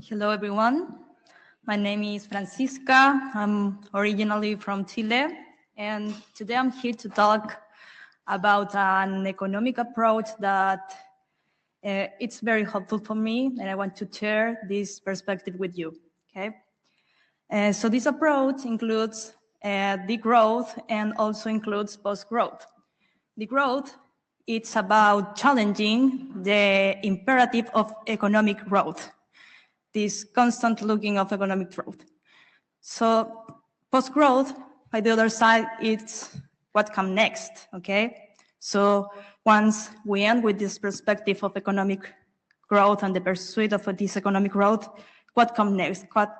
Hello, everyone. My name is Francisca. I'm originally from Chile, and today I'm here to talk about an economic approach that it's very helpful for me, and I want to share this perspective with you. Okay. So this approach includes degrowth and also includes post-growth. Degrowth, it's about challenging the imperative of economic growth, this constant looking of economic growth. So post-growth, by the other side, it's what comes next, okay? So once we end with this perspective of economic growth and the pursuit of this economic growth, what comes next? What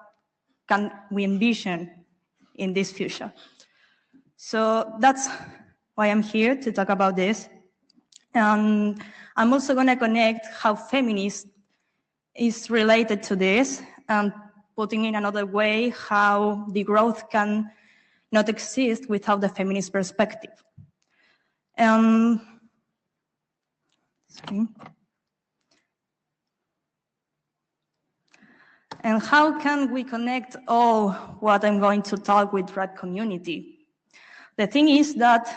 can we envision in this future? So that's why I'm here to talk about this. And I'm also going to connect how feminist is related to this, and putting in another way how the growth can not exist without the feminist perspective. And how can we connect all what I'm going to talk with Red community? The thing is that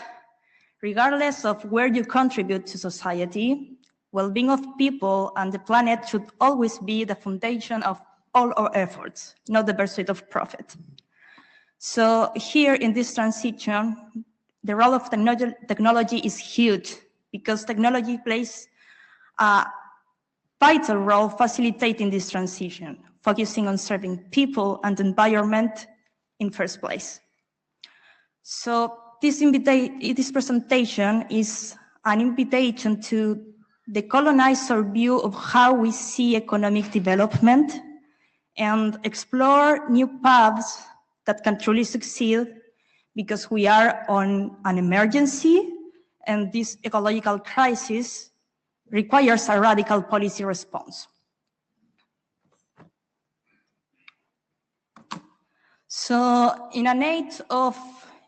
regardless of where you contribute to society, well-being of people and the planet should always be the foundation of all our efforts, not the pursuit of profit. So here in this transition, the role of technology is huge because technology plays a vital role facilitating this transition, focusing on serving people and the environment in first place. So this presentation is an invitation to decolonize our view of how we see economic development and explore new paths that can truly succeed, because we are on an emergency and this ecological crisis requires a radical policy response. So in an age of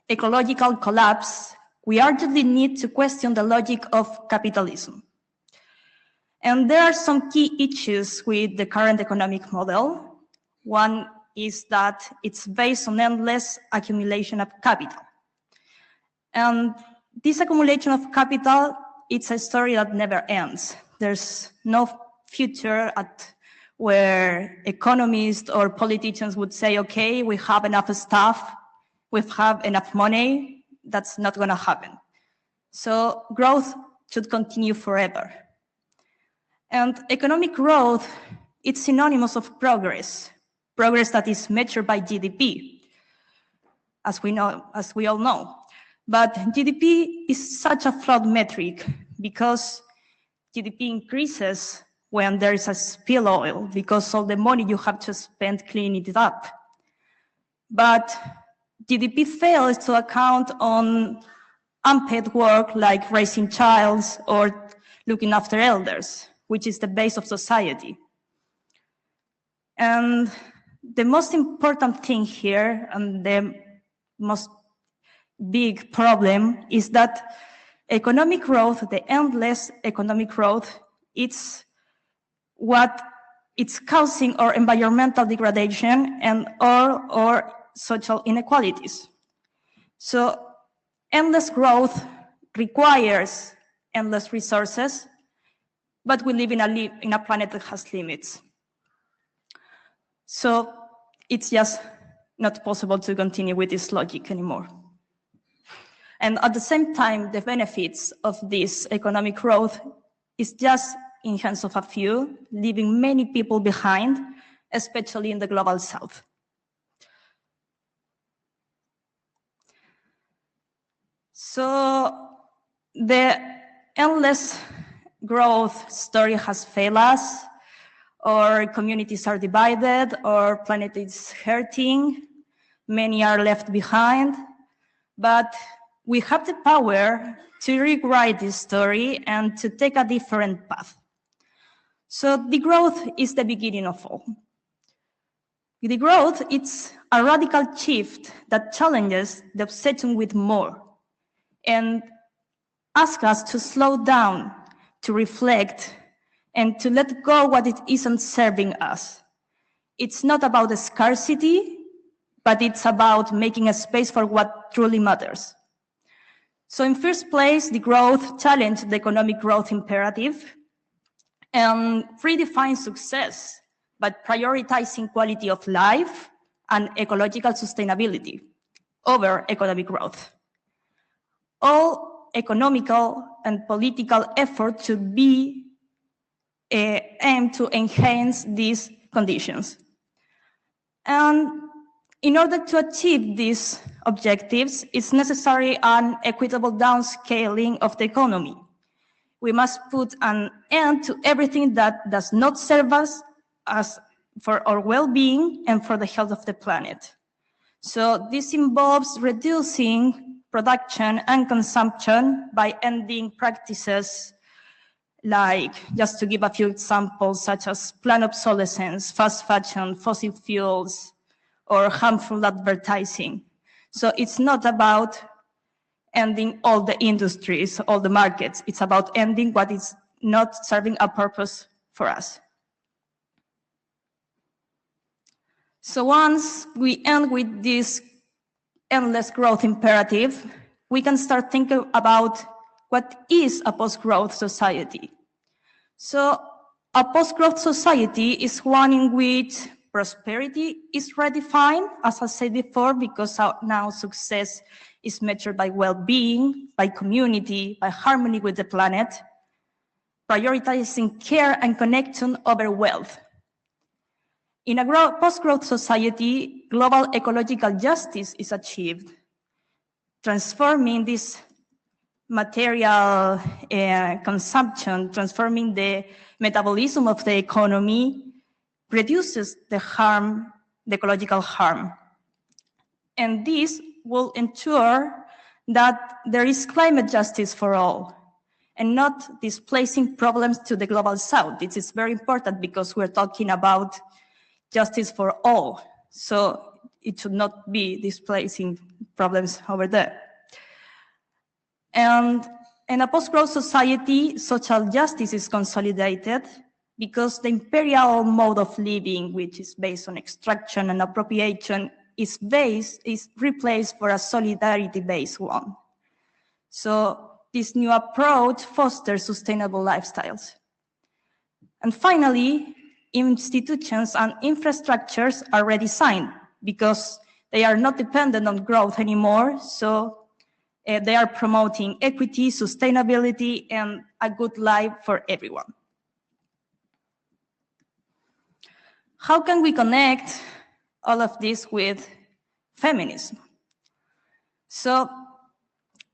ecological collapse, we urgently need to question the logic of capitalism. And there are some key issues with the current economic model. One is that it's based on endless accumulation of capital. And this accumulation of capital, it's a story that never ends. There's no future where economists or politicians would say, okay, we have enough stuff, we have enough money. That's not going to happen. So growth should continue forever. And economic growth, it's synonymous of progress that is measured by GDP, as we all know. But GDP is such a flawed metric because GDP increases when there is a spill oil because of the money you have to spend cleaning it up. But GDP fails to account on unpaid work like raising children or looking after elders, which is the base of society. And the most important thing here, and the most big problem, is that economic growth, the endless economic growth, it's what it's causing our environmental degradation and all our social inequalities. So endless growth requires endless resources, but we live in a planet that has limits. So it's just not possible to continue with this logic anymore. And at the same time, the benefits of this economic growth is just in hands of a few, leaving many people behind, especially in the global south. So the endless growth story has failed us. Our communities are divided, our planet is hurting, many are left behind, but we have the power to rewrite this story and to take a different path. So degrowth is the beginning of all. Degrowth, it's a radical shift that challenges the obsession with more and asks us to slow down, to reflect, and to let go what it isn't serving us. it's not about the scarcity, but it's about making a space for what truly matters. So in first place, Degrowth challenged the economic growth imperative and redefined success by prioritizing quality of life and ecological sustainability over economic growth. All economical and political effort should be aimed to enhance these conditions. And in order to achieve these objectives, it's necessary an equitable downscaling of the economy. We must put an end to everything that does not serve us as for our well-being and for the health of the planet. So this involves reducing production and consumption by ending practices like, just to give a few examples, such as planned obsolescence, fast fashion, fossil fuels, or harmful advertising. So it's not about ending all the industries, all the markets. It's about ending what is not serving a purpose for us. So once we end with this endless growth imperative, we can start thinking about what is a post-growth society. So a post-growth society is one in which prosperity is redefined, as I said before, because now success is measured by well-being, by community, by harmony with the planet, prioritizing care and connection over wealth. In a post-growth society, global ecological justice is achieved, transforming this material consumption, transforming the metabolism of the economy, reduces the harm, the ecological harm. And this will ensure that there is climate justice for all and not displacing problems to the global south. This is very important because we're talking about justice for all. So it should not be displacing problems over there. And in a post-growth society, social justice is consolidated because the imperial mode of living, which is based on extraction and appropriation, is replaced for a solidarity-based one. So this new approach fosters sustainable lifestyles. And finally, institutions and infrastructures are redesigned because they are not dependent on growth anymore. So they are promoting equity, sustainability, and a good life for everyone. How can we connect all of this with feminism? So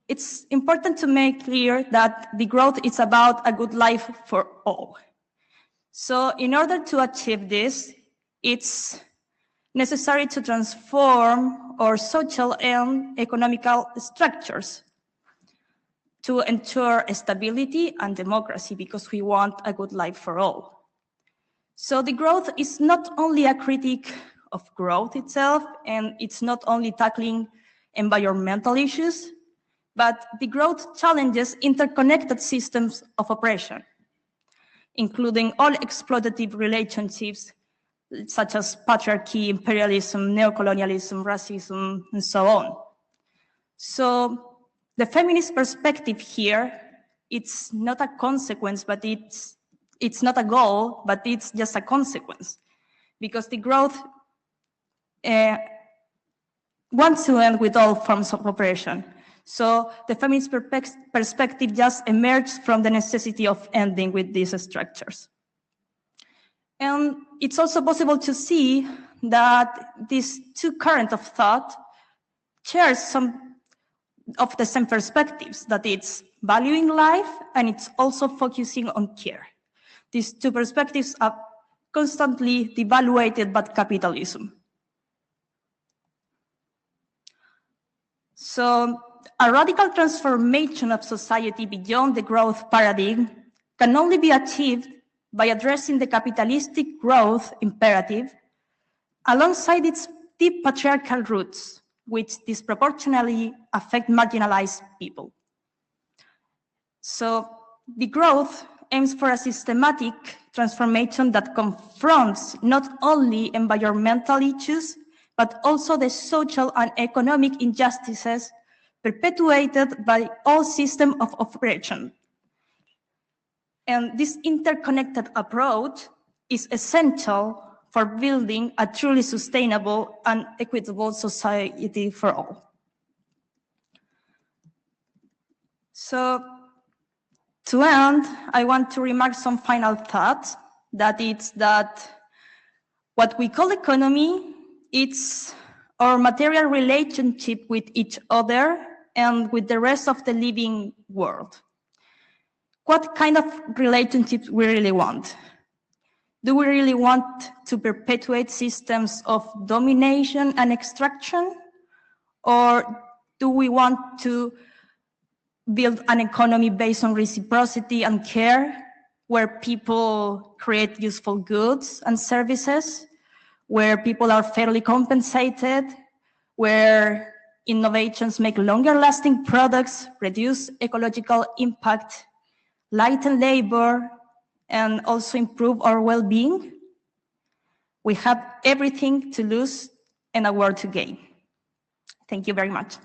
it's important to make clear that Degrowth is about a good life for all. So in order to achieve this, it's necessary to transform our social and economical structures to ensure stability and democracy, because we want a good life for all. So Degrowth is not only a critique of growth itself, and it's not only tackling environmental issues, but Degrowth challenges interconnected systems of oppression, including all exploitative relationships such as patriarchy, imperialism, neocolonialism, racism, and so on. So the feminist perspective here, it's not a consequence, but it's not a goal, but it's just a consequence, because Degrowth wants to end with all forms of oppression. So the feminist perspective just emerged from the necessity of ending with these structures. And it's also possible to see that these two currents of thought share some of the same perspectives, that it's valuing life and it's also focusing on care. These two perspectives are constantly devaluated by capitalism. So a radical transformation of society beyond the growth paradigm can only be achieved by addressing the capitalistic growth imperative alongside its deep patriarchal roots, which disproportionately affect marginalized people. So Degrowth aims for a systematic transformation that confronts not only environmental issues, but also the social and economic injustices perpetuated by all systems of operation. And this interconnected approach is essential for building a truly sustainable and equitable society for all. So, to end, I want to remark some final thoughts, that it's that what we call economy, it's our material relationship with each other and with the rest of the living world. What kind of relationships we really want? Do we really want to perpetuate systems of domination and extraction? Or do we want to build an economy based on reciprocity and care, where people create useful goods and services, where people are fairly compensated, where innovations make longer-lasting products, reduce ecological impact, lighten labor, and also improve our well-being? We have everything to lose and a world to gain. Thank you very much.